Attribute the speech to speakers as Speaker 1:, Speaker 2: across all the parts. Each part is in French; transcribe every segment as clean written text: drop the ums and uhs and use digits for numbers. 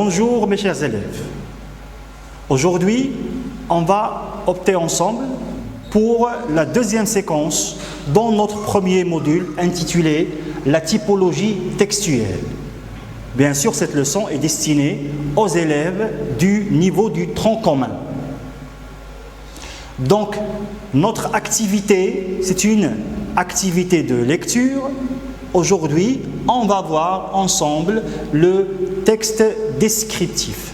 Speaker 1: Bonjour mes chers élèves. Aujourd'hui, on va opter ensemble pour la deuxième séquence dans notre premier module intitulé « La typologie textuelle ». Bien sûr, cette leçon est destinée aux élèves du niveau du tronc commun. Donc, notre activité, c'est une activité de lecture. Aujourd'hui, on va voir ensemble le texte descriptif.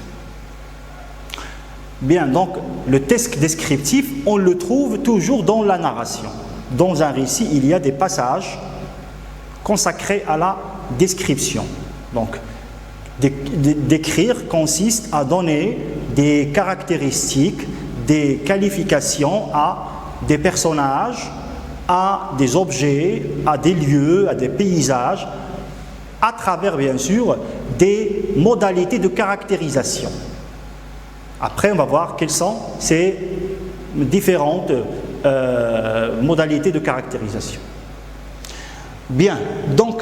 Speaker 1: Bien, donc le texte descriptif, on le trouve toujours dans la narration. Dans un récit, il y a des passages consacrés à la description. Donc, décrire consiste à donner des caractéristiques, des qualifications à des personnages, à des objets, à des lieux, à des paysages, à travers bien sûr des modalités de caractérisation. Après, on va voir quelles sont ces différentes modalités de caractérisation. Bien, donc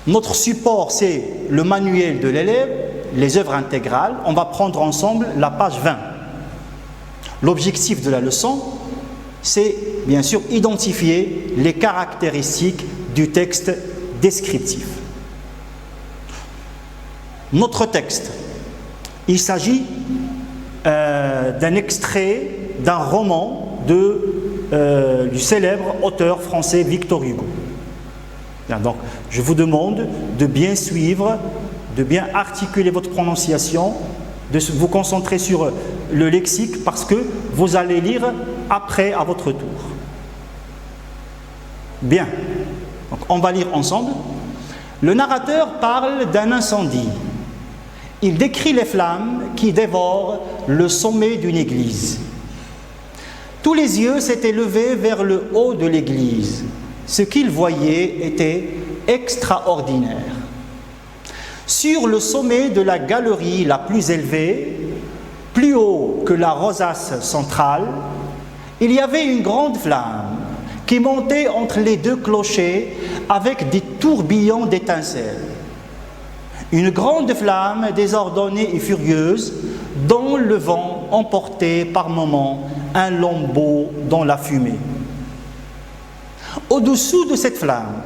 Speaker 1: notre support c'est le manuel de l'élève, les œuvres intégrales. On va prendre ensemble la page 20. L'objectif de la leçon, c'est bien sûr identifier les caractéristiques du texte descriptif. Notre texte, il s'agit d'un extrait d'un roman du célèbre auteur français Victor Hugo. Bien, donc, je vous demande de bien suivre, de bien articuler votre prononciation, de vous concentrer sur le lexique parce que vous allez lire après à votre tour. Bien, donc on va lire ensemble. Le narrateur parle d'un incendie. Il décrit les flammes qui dévorent le sommet d'une église. Tous les yeux s'étaient levés vers le haut de l'église. Ce qu'ils voyaient était extraordinaire. Sur le sommet de la galerie la plus élevée, plus haut que la rosace centrale, il y avait une grande flamme qui montait entre les deux clochers avec des tourbillons d'étincelles. Une grande flamme désordonnée et furieuse dont le vent emportait par moments un lambeau dans la fumée. Au-dessous de cette flamme,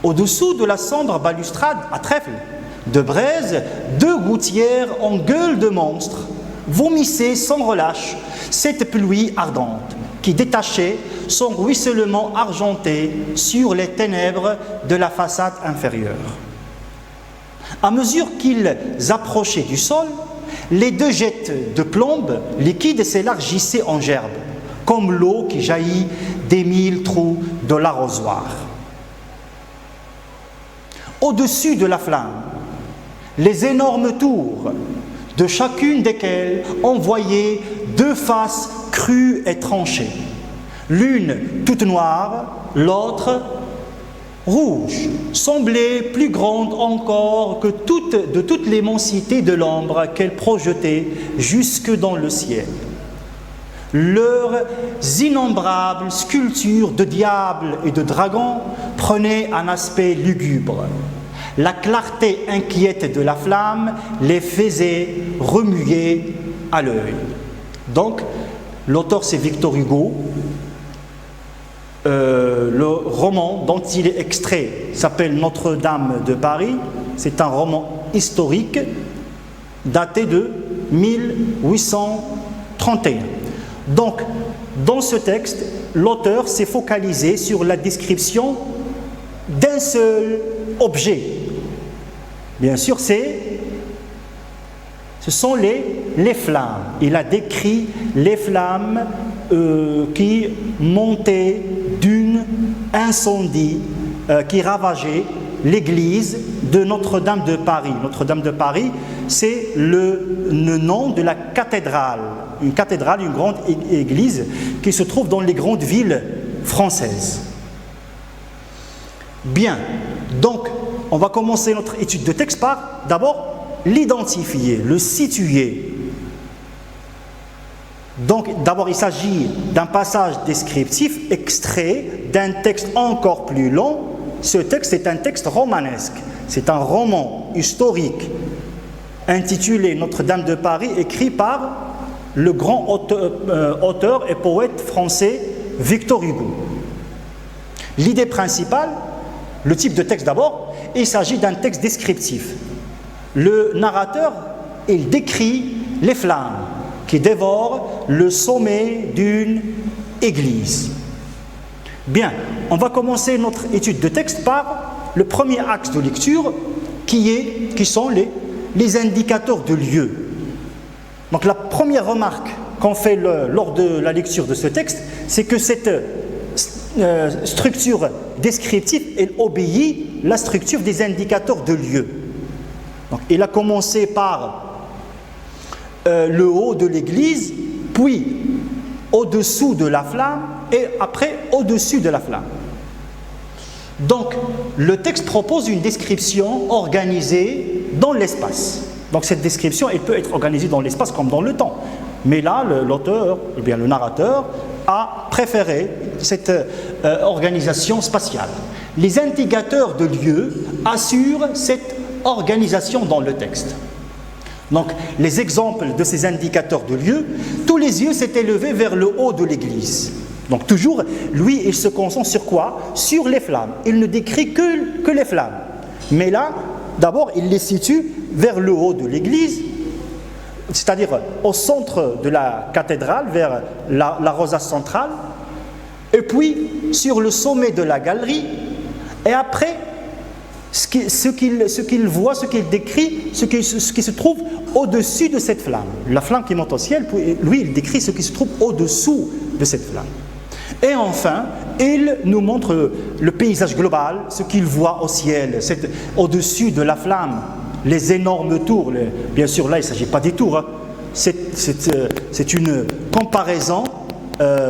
Speaker 1: au-dessous de la sombre balustrade à trèfle de braise, deux gouttières en gueule de monstre vomissaient sans relâche cette pluie ardente qui détachait son ruissellement argenté sur les ténèbres de la façade inférieure. À mesure qu'ils approchaient du sol, les deux jets de plombe liquide s'élargissaient en gerbes, comme l'eau qui jaillit des 1000 trous de l'arrosoir. Au-dessus de la flamme, les énormes tours, de chacune desquelles on voyait deux faces crues et tranchées, l'une toute noire, l'autre rouge, semblait plus grande encore que de toute l'immensité de l'ombre qu'elle projetait jusque dans le ciel. Leurs innombrables sculptures de diables et de dragons prenaient un aspect lugubre. La clarté inquiète de la flamme les faisait remuer à l'œil. Donc, l'auteur c'est Victor Hugo. Le roman dont il est extrait s'appelle Notre-Dame de Paris. C'est un roman historique daté de 1831. Donc, dans ce texte, l'auteur s'est focalisé sur la description d'un seul objet. Bien sûr, ce sont les flammes. Il a décrit les flammes qui montaient d'un incendie qui ravageait l'église de Notre-Dame de Paris. Notre-Dame de Paris, c'est le nom de la cathédrale. Une cathédrale, une grande église qui se trouve dans les grandes villes françaises. Bien, donc on va commencer notre étude de texte par d'abord l'identifier, le situer. Donc d'abord il s'agit d'un passage descriptif extrait d'un texte encore plus long. Ce texte est un texte romanesque, c'est un roman historique intitulé Notre-Dame de Paris, écrit par le grand auteur et poète français Victor Hugo. L'idée principale, le type de texte d'abord, il s'agit d'un texte descriptif. Le narrateur, il décrit les flammes qui dévorent le sommet d'une église. Bien, on va commencer notre étude de texte par le premier axe de lecture qui sont les indicateurs de lieu. Donc la première remarque qu'on fait lors de la lecture de ce texte, c'est que cette structure descriptive, elle obéit à la structure des indicateurs de lieu. Donc, il a commencé par le haut de l'église, puis au-dessous de la flamme et après au-dessus de la flamme. Donc, le texte propose une description organisée dans l'espace. Donc, cette description, elle peut être organisée dans l'espace comme dans le temps. Mais là, l'auteur, ou bien le narrateur, a préféré cette organisation spatiale. Les indicateurs de lieu assurent cette organisation dans le texte. Donc, les exemples de ces indicateurs de lieu, tous les yeux s'étaient levés vers le haut de l'église. Donc, toujours, lui, il se concentre sur quoi? Sur les flammes. Il ne décrit que les flammes. Mais là, d'abord, il les situe vers le haut de l'église, c'est-à-dire au centre de la cathédrale, vers la rosace centrale, et puis sur le sommet de la galerie, et après, ce qu'il voit, ce qu'il décrit, ce qui se trouve au-dessus de cette flamme. La flamme qui monte au ciel, lui, il décrit ce qui se trouve au-dessous de cette flamme. Et enfin, il nous montre le paysage global, ce qu'il voit au ciel, au-dessus de la flamme, les énormes tours. Bien sûr, là, il ne s'agit pas des tours. Hein. C'est une comparaison,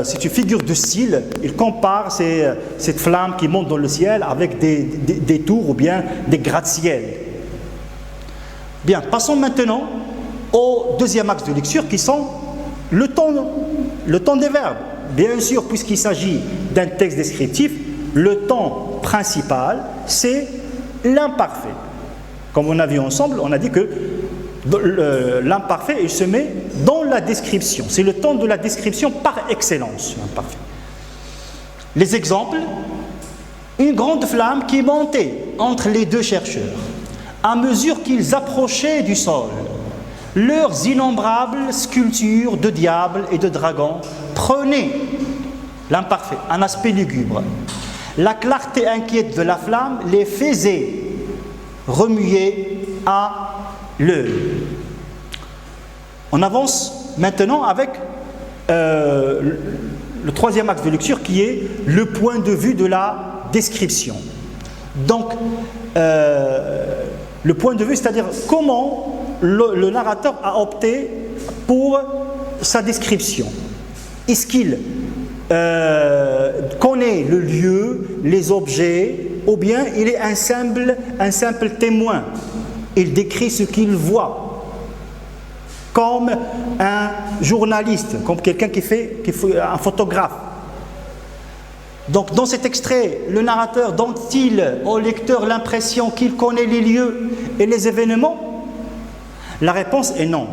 Speaker 1: c'est une figure de style. Il compare cette flamme qui monte dans le ciel avec des tours ou bien des gratte-ciel. Bien, passons maintenant au deuxième axe de lecture qui sont le temps des verbes. Bien sûr, puisqu'il s'agit d'un texte descriptif, le temps principal, c'est l'imparfait. Comme on a vu ensemble, on a dit que l'imparfait, il se met dans la description. C'est le temps de la description par excellence, l'imparfait. Les exemples, une grande flamme qui montait entre les deux chercheurs. À mesure qu'ils approchaient du sol, leurs innombrables sculptures de diables et de dragons prenaient, l'imparfait, un aspect lugubre. La clarté inquiète de la flamme les faisait remuer à l'œil. On avance maintenant avec le troisième axe de lecture qui est le point de vue de la description. Donc, le point de vue, c'est-à-dire comment le narrateur a opté pour sa description. Est-ce qu'il connaît le lieu, les objets, ou bien il est un simple témoin? Il décrit ce qu'il voit, comme un journaliste, comme quelqu'un qui fait un photographe. Donc dans cet extrait, le narrateur donne-t-il au lecteur l'impression qu'il connaît les lieux et les événements? La réponse est non.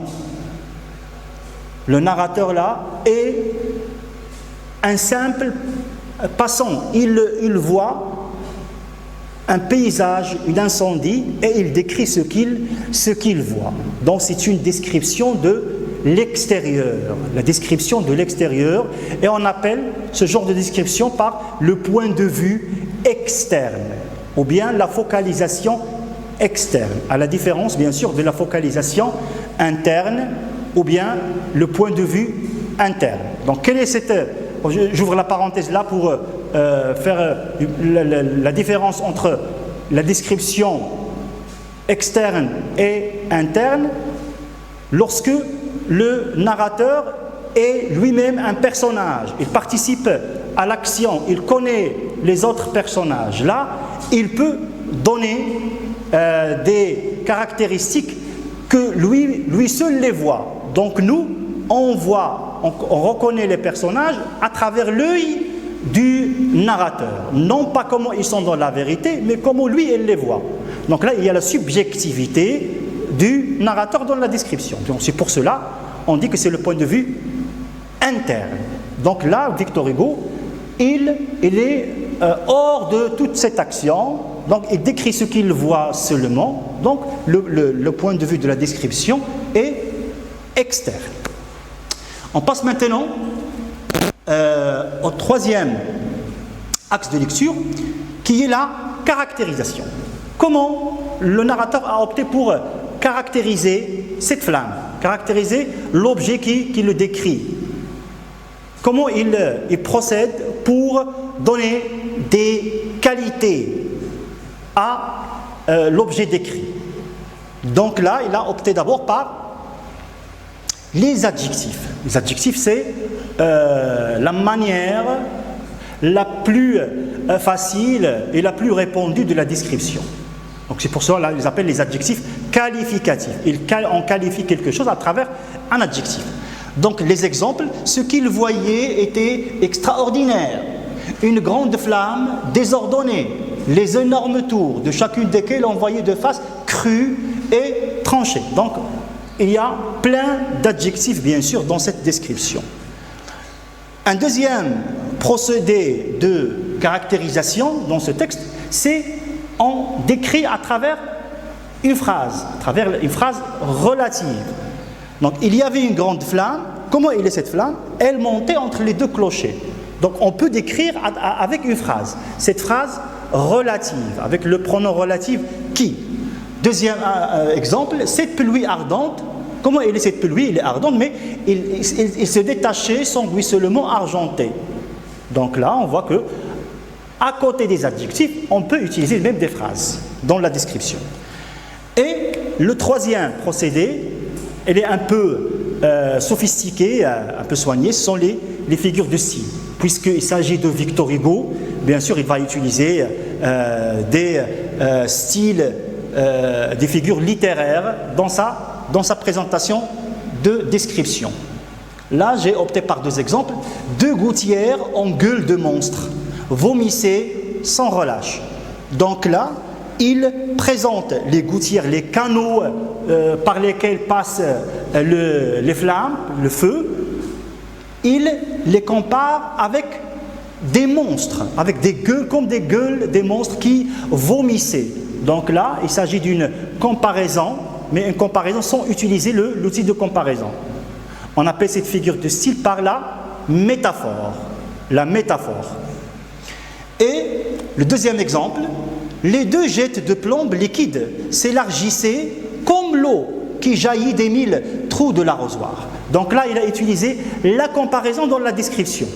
Speaker 1: Le narrateur là est un simple passant. Il voit un paysage, un incendie, et il décrit ce qu'il voit. Donc c'est une description de l'extérieur, la description de l'extérieur, et on appelle ce genre de description par le point de vue externe, ou bien la focalisation externe, à la différence bien sûr de la focalisation interne, ou bien le point de vue interne. Donc quelle est cette... J'ouvre la parenthèse là pour faire la différence entre la description externe et interne lorsque le narrateur est lui-même un personnage. Il participe à l'action, il connaît les autres personnages. Là, il peut donner des caractéristiques que lui seul les voit. Donc nous, on reconnaît les personnages à travers l'œil du narrateur. Non pas comment ils sont dans la vérité, mais comment lui, il les voit. Donc là, il y a la subjectivité du narrateur dans la description. Donc c'est pour cela on dit que c'est le point de vue interne. Donc là, Victor Hugo, il est hors de toute cette action, donc il décrit ce qu'il voit seulement, donc le point de vue de la description est externe. On passe maintenant au troisième axe de lecture, qui est la caractérisation. Comment le narrateur a opté pour caractériser cette flamme, caractériser l'objet qui le décrit. Comment il procède pour donner des qualités à l'objet décrit. Donc là, il a opté d'abord par les adjectifs. Les adjectifs, c'est la manière la plus facile et la plus répandue de la description. Donc c'est pour cela qu'ils appellent les adjectifs qualificatifs. On qualifie quelque chose à travers un adjectif. Donc les exemples, ce qu'il voyait était extraordinaire. Une grande flamme désordonnée, les énormes tours, de chacune desquelles on voyait de face crue et tranchée. Donc il y a plein d'adjectifs bien sûr dans cette description. Un deuxième procédé de caractérisation dans ce texte, c'est on décrit à travers une phrase relative. Donc il y avait une grande flamme. Comment est cette flamme? Elle montait entre les deux clochers. Donc on peut décrire avec une phrase. Cette phrase relative, avec le pronom relatif qui. Deuxième exemple, cette pluie ardente. Comment est cette pluie? Elle est ardente, mais il se détachait son ruissellement argenté. Donc là, on voit que à côté des adjectifs, on peut utiliser même des phrases dans la description. Et le troisième procédé, elle est un peu sophistiquée, un peu soignée, ce sont les figures de style. Puisqu'il s'agit de Victor Hugo, bien sûr, il va utiliser des styles, des figures littéraires dans sa présentation de description. Là, j'ai opté par deux exemples. Deux gouttières en gueule de monstre vomissaient sans relâche. Donc là, il présente les gouttières, les canaux par lesquels passent les flammes, le feu. Il les compare avec des monstres, avec des gueules, comme des gueules des monstres qui vomissaient. Donc là, il s'agit d'une comparaison, mais une comparaison sans utiliser l'outil de comparaison. On appelle cette figure de style par la métaphore. La métaphore. Et le deuxième exemple, les deux jettes de plomb liquide s'élargissaient comme l'eau qui jaillit des 1000 trous de l'arrosoir. Donc là, il a utilisé la comparaison dans la description.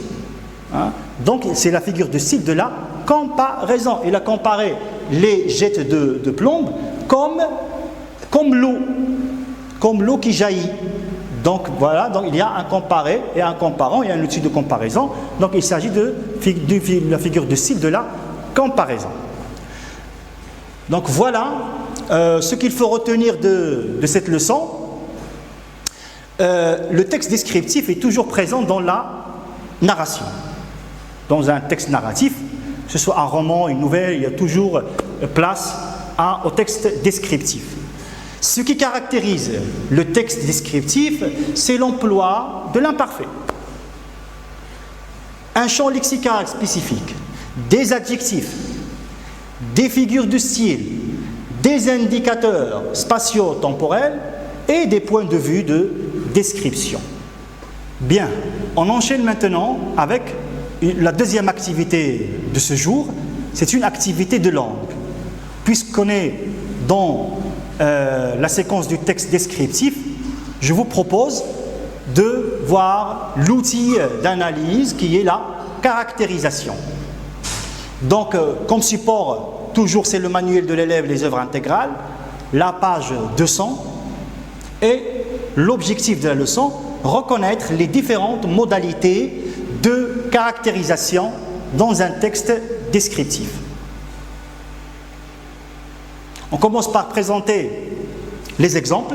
Speaker 1: Donc c'est la figure de style de la comparaison. Il a comparé les jettes de plomb comme l'eau qui jaillit. Donc voilà, donc il y a un comparé et un comparant, il y a un outil de comparaison. Donc il s'agit de la figure de style de la comparaison. Donc voilà ce qu'il faut retenir de cette leçon. Le texte descriptif est toujours présent dans la narration. Dans un texte narratif, que ce soit un roman, une nouvelle, il y a toujours place au texte descriptif. Ce qui caractérise le texte descriptif, c'est l'emploi de l'imparfait. Un champ lexical spécifique, des adjectifs, des figures de style, des indicateurs spatio-temporels et des points de vue de description. Bien, on enchaîne maintenant avec la deuxième activité de ce jour. C'est une activité de langue. Puisqu'on est dans la séquence du texte descriptif, je vous propose de voir l'outil d'analyse qui est la caractérisation. Donc, comme support, toujours c'est le manuel de l'élève, les œuvres intégrales, la page 200, et l'objectif de la leçon, reconnaître les différentes modalités de caractérisation dans un texte descriptif. On commence par présenter les exemples.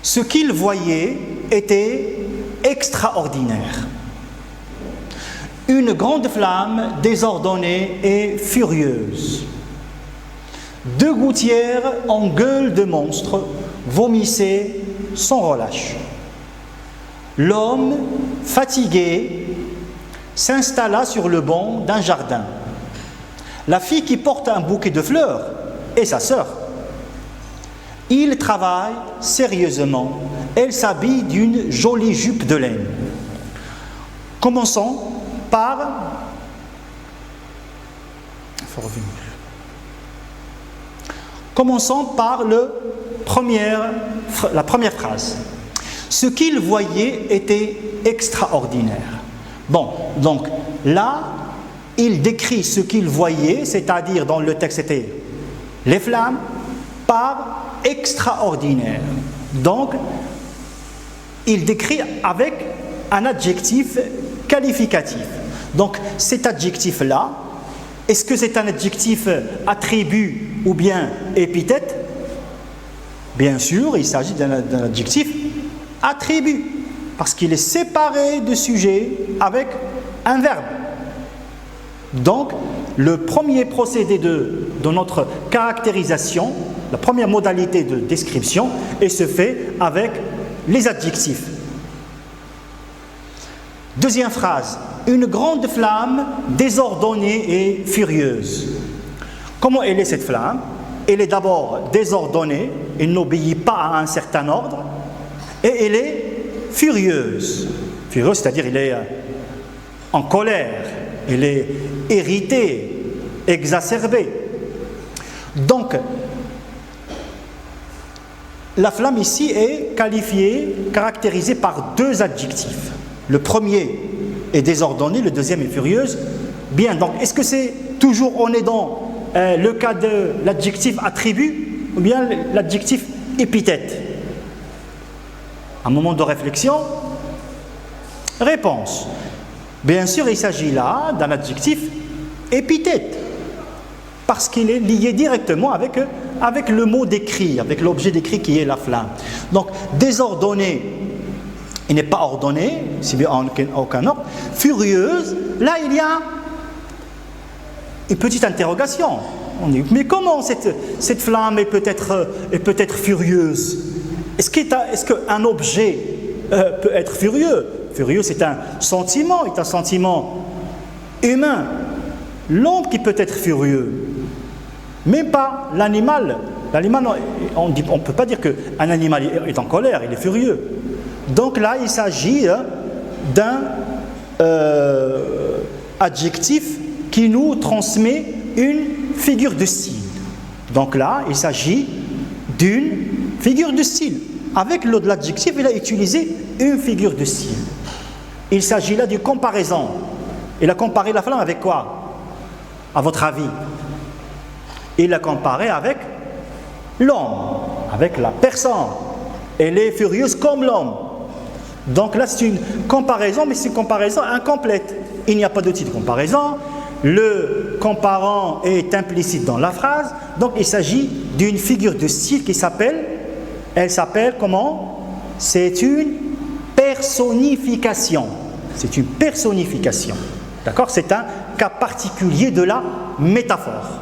Speaker 1: Ce qu'il voyait était extraordinaire. Une grande flamme désordonnée et furieuse. 2 gouttières en gueule de monstre vomissaient sans relâche. L'homme, fatigué, s'installa sur le banc d'un jardin. La fille qui porte un bouquet de fleurs est sa sœur. Il travaille sérieusement. Elle s'habille d'une jolie jupe de laine. Commençons par... Il faut revenir. Commençons par la première phrase. Ce qu'il voyait était extraordinaire. Bon, donc là, il décrit ce qu'il voyait, c'est-à-dire dans le texte c'était les flammes, par extraordinaire. Donc, il décrit avec un adjectif qualificatif. Donc, cet adjectif-là, est-ce que c'est un adjectif attribut ou bien épithète? Bien sûr, il s'agit d'un adjectif attribut, parce qu'il est séparé de sujet avec un verbe. Donc, le premier procédé de notre caractérisation, la première modalité de description, et se fait avec les adjectifs. Deuxième phrase, une grande flamme désordonnée et furieuse. Comment elle est cette flamme? Elle est d'abord désordonnée, elle n'obéit pas à un certain ordre, et elle est furieuse. Furieuse, c'est-à-dire elle est en colère, elle est irritée, exacerbée. Donc, la flamme ici est caractérisée par 2 adjectifs. Le premier est désordonné, le deuxième est furieuse. Bien, donc est-ce que c'est toujours, on est dans le cas de l'adjectif attribut ou bien l'adjectif épithète? Un moment de réflexion. Réponse. Bien sûr, il s'agit là d'un adjectif épithète, parce qu'il est lié directement avec le mot décrit, avec l'objet décrit qui est la flamme. Donc, désordonné, il n'est pas ordonné, si bien en aucun ordre. Furieuse, là il y a une petite interrogation. On dit, mais comment cette flamme peut être furieuse? Est-ce qu'un objet peut être furieux? Furieux, c'est un sentiment humain. L'homme qui peut être furieux, même pas l'animal. L'animal, on ne peut pas dire qu'un animal est en colère, il est furieux. Donc là, il s'agit d'un adjectif qui nous transmet une figure de style. Donc là, il s'agit d'une figure de style. Avec l'adjectif, il a utilisé une figure de style. Il s'agit là d'une comparaison. Il a comparé la flamme avec quoi, à votre avis? Il l'a comparé avec l'homme, avec la personne. Elle est furieuse comme l'homme. Donc là, c'est une comparaison, mais c'est une comparaison incomplète. Il n'y a pas d'outil de comparaison. Le comparant est implicite dans la phrase. Donc il s'agit d'une figure de style qui s'appelle, comment? C'est une personnification. C'est une personnification. D'accord? C'est un cas particulier de la métaphore.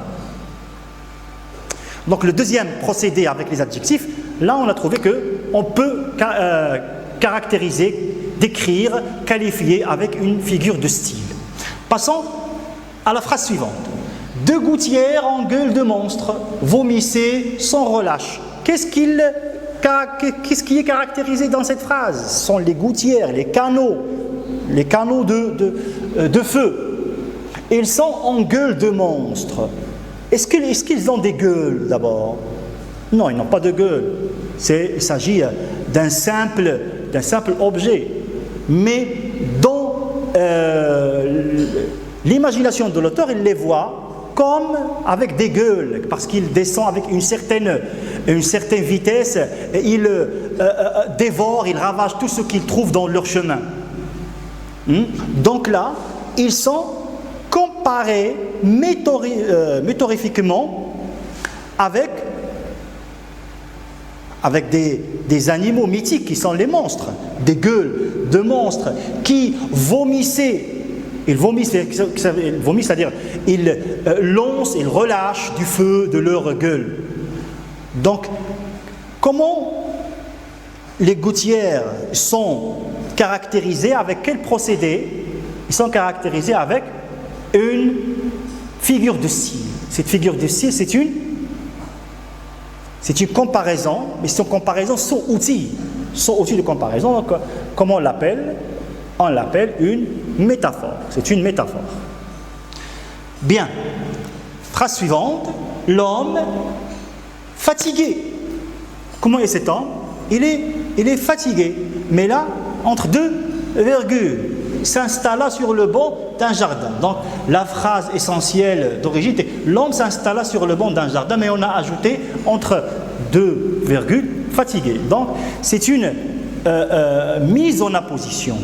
Speaker 1: Donc le deuxième procédé avec les adjectifs, là on a trouvé qu'on peut caractériser, décrire, qualifier avec une figure de style. Passons à la phrase suivante. 2 gouttières en gueule de monstre vomissaient sans relâche. Qu'est-ce qui est caractérisé dans cette phrase? Ce sont les gouttières, les canaux de feu. Ils sont en gueule de monstre. Est-ce qu'ils ont des gueules d'abord? Non, ils n'ont pas de gueule. Il s'agit d'un simple objet. Mais dans l'imagination de l'auteur, il les voit comme avec des gueules, parce qu'il descend avec une certaine vitesse, et il dévore, il ravage tout ce qu'il trouve dans leur chemin. Donc là, ils sont comparés métaphoriquement avec des animaux mythiques qui sont les monstres, des gueules de monstres qui vomissaient Ils vomissent, c'est-à-dire ils lancent, ils relâchent du feu de leur gueule. Donc, comment les gouttières sont caractérisées, avec quel procédé? Ils sont caractérisés avec une figure de style. Cette figure de style, c'est une comparaison, mais c'est une comparaison sans outil de comparaison. Donc, comment on l'appelle? On l'appelle une métaphore. C'est une métaphore. Bien. Phrase suivante. L'homme fatigué. Comment est cet homme? Il est fatigué. Mais là, entre deux virgules, s'installa sur le banc d'un jardin. Donc, la phrase essentielle d'origine était l'homme s'installa sur le banc d'un jardin, mais on a ajouté entre deux virgules, fatigué. Donc, c'est une mise en apposition.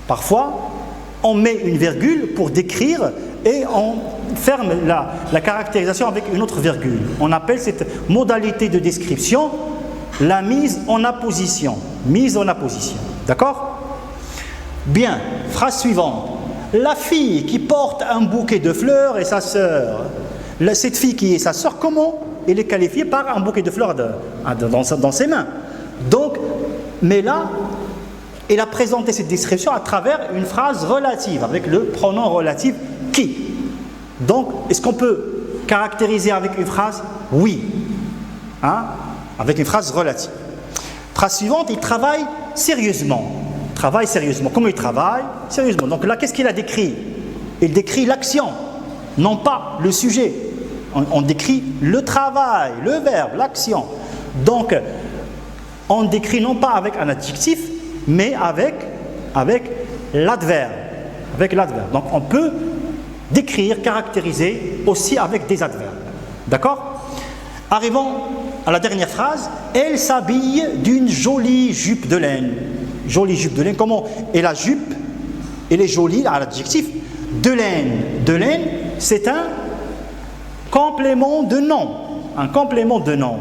Speaker 1: Parfois, on met une virgule pour décrire et on ferme la caractérisation avec une autre virgule. On appelle cette modalité de description la mise en apposition. Mise en apposition. D'accord? Bien, phrase suivante. La fille qui porte un bouquet de fleurs est sa sœur. Cette fille qui est sa sœur, comment elle est qualifiée par un bouquet de fleurs dans ses mains? Donc, mais là, elle a présenté cette description à travers une phrase relative, avec le pronom relatif qui. Donc, est-ce qu'on peut caractériser avec une phrase? Oui. Avec une phrase relative. Phrase suivante, il travaille sérieusement. Travaille sérieusement. Comment il travaille? Sérieusement. Donc là, qu'est-ce qu'il a décrit? Il décrit l'action, non pas le sujet. On décrit le travail, le verbe, l'action. Donc, on décrit non pas avec un adjectif, mais avec l'adverbe. Avec l'adverbe. Donc, on peut décrire, caractériser aussi avec des adverbes. D'accord? Arrivons à la dernière phrase. Elle s'habille d'une jolie jupe de laine. Jolie jupe de laine. Comment? Et la jupe, elle est jolie, à l'adjectif, de laine. De laine, c'est un complément de nom. Un complément de nom.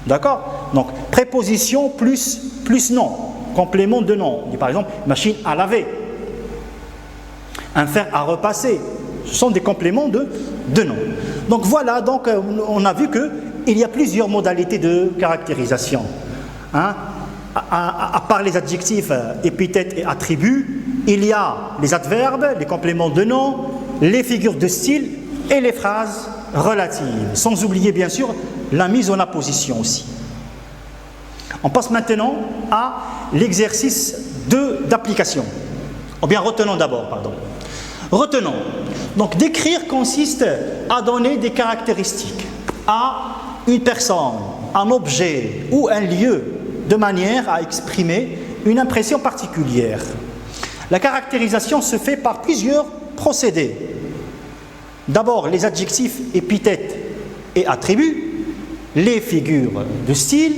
Speaker 1: D'accord? Donc, préposition plus nom. Complément de nom. Par exemple, machine à laver. Un fer à repasser. Ce sont des compléments de nom. Donc voilà, donc, on a vu qu'il y a plusieurs modalités de caractérisation. À part les adjectifs, épithètes et attributs, il y a les adverbes, les compléments de nom, les figures de style et les phrases relatives. Sans oublier bien sûr la mise en apposition aussi. On passe maintenant à l'exercice d'application. Ou bien retenons d'abord, pardon. Retenons. Donc décrire consiste à donner des caractéristiques à une personne, un objet ou un lieu de manière à exprimer une impression particulière. La caractérisation se fait par plusieurs procédés. D'abord les adjectifs, épithètes et attributs, les figures de style,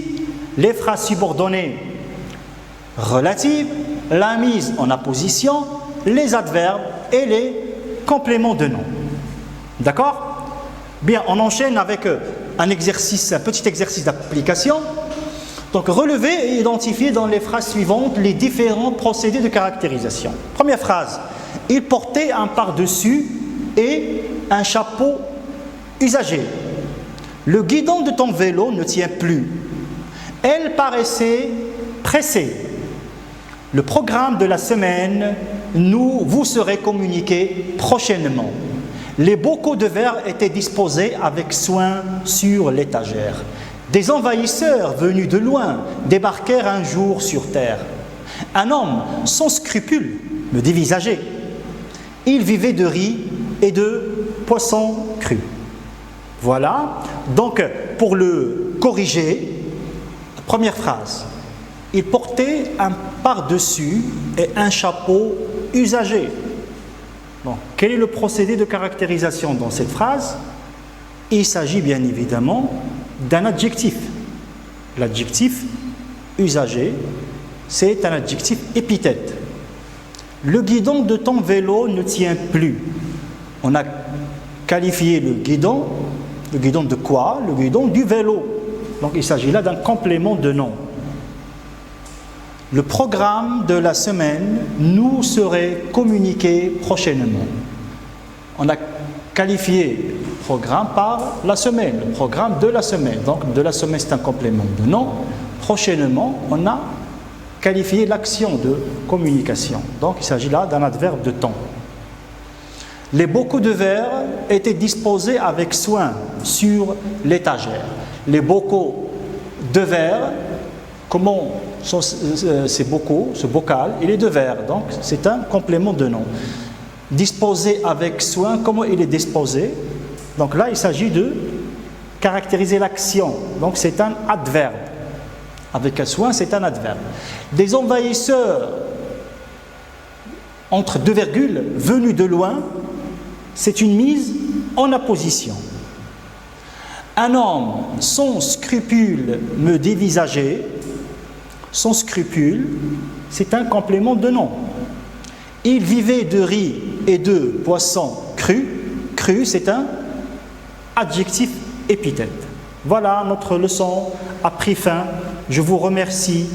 Speaker 1: les phrases subordonnées relatives, la mise en apposition, les adverbes et les compléments de nom. D'accord? Bien, on enchaîne avec un petit exercice d'application. Donc, relever et identifier dans les phrases suivantes les différents procédés de caractérisation. Première phrase. Il portait un pardessus et un chapeau usagé. Le guidon de ton vélo ne tient plus. Elle paraissait pressée. Le programme de la semaine vous serait communiqué prochainement. Les bocaux de verre étaient disposés avec soin sur l'étagère. Des envahisseurs venus de loin débarquèrent un jour sur terre. Un homme sans scrupules me dévisageait. Il vivait de riz et de poissons crus. Voilà. Donc, pour le corriger, première phrase. Il portait un pardessus et un chapeau usagé. Donc, quel est le procédé de caractérisation dans cette phrase? Il s'agit bien évidemment d'un adjectif. L'adjectif usagé, c'est un adjectif épithète. Le guidon de ton vélo ne tient plus. On a qualifié le guidon de quoi? Le guidon du vélo. Donc il s'agit là d'un complément de nom. Le programme de la semaine nous serait communiqué prochainement. On a qualifié le programme par la semaine, le programme de la semaine. Donc de la semaine, c'est un complément de nom. Prochainement, on a qualifié l'action de communication. Donc il s'agit là d'un adverbe de temps. Les bocaux de verre étaient disposés avec soin sur l'étagère. Les bocaux de verre, comment sont ces bocaux, ce bocal, il est de verre, donc c'est un complément de nom. Disposé avec soin, comment il est disposé? Donc là, il s'agit de caractériser l'action, donc c'est un adverbe. Avec un soin, c'est un adverbe. Des envahisseurs, entre deux virgules, venus de loin, c'est une mise en apposition. Un homme sans scrupule me dévisageait. Sans scrupule, c'est un complément de nom. Il vivait de riz et de poissons crus. Cru, c'est un adjectif épithète. Voilà, notre leçon a pris fin. Je vous remercie.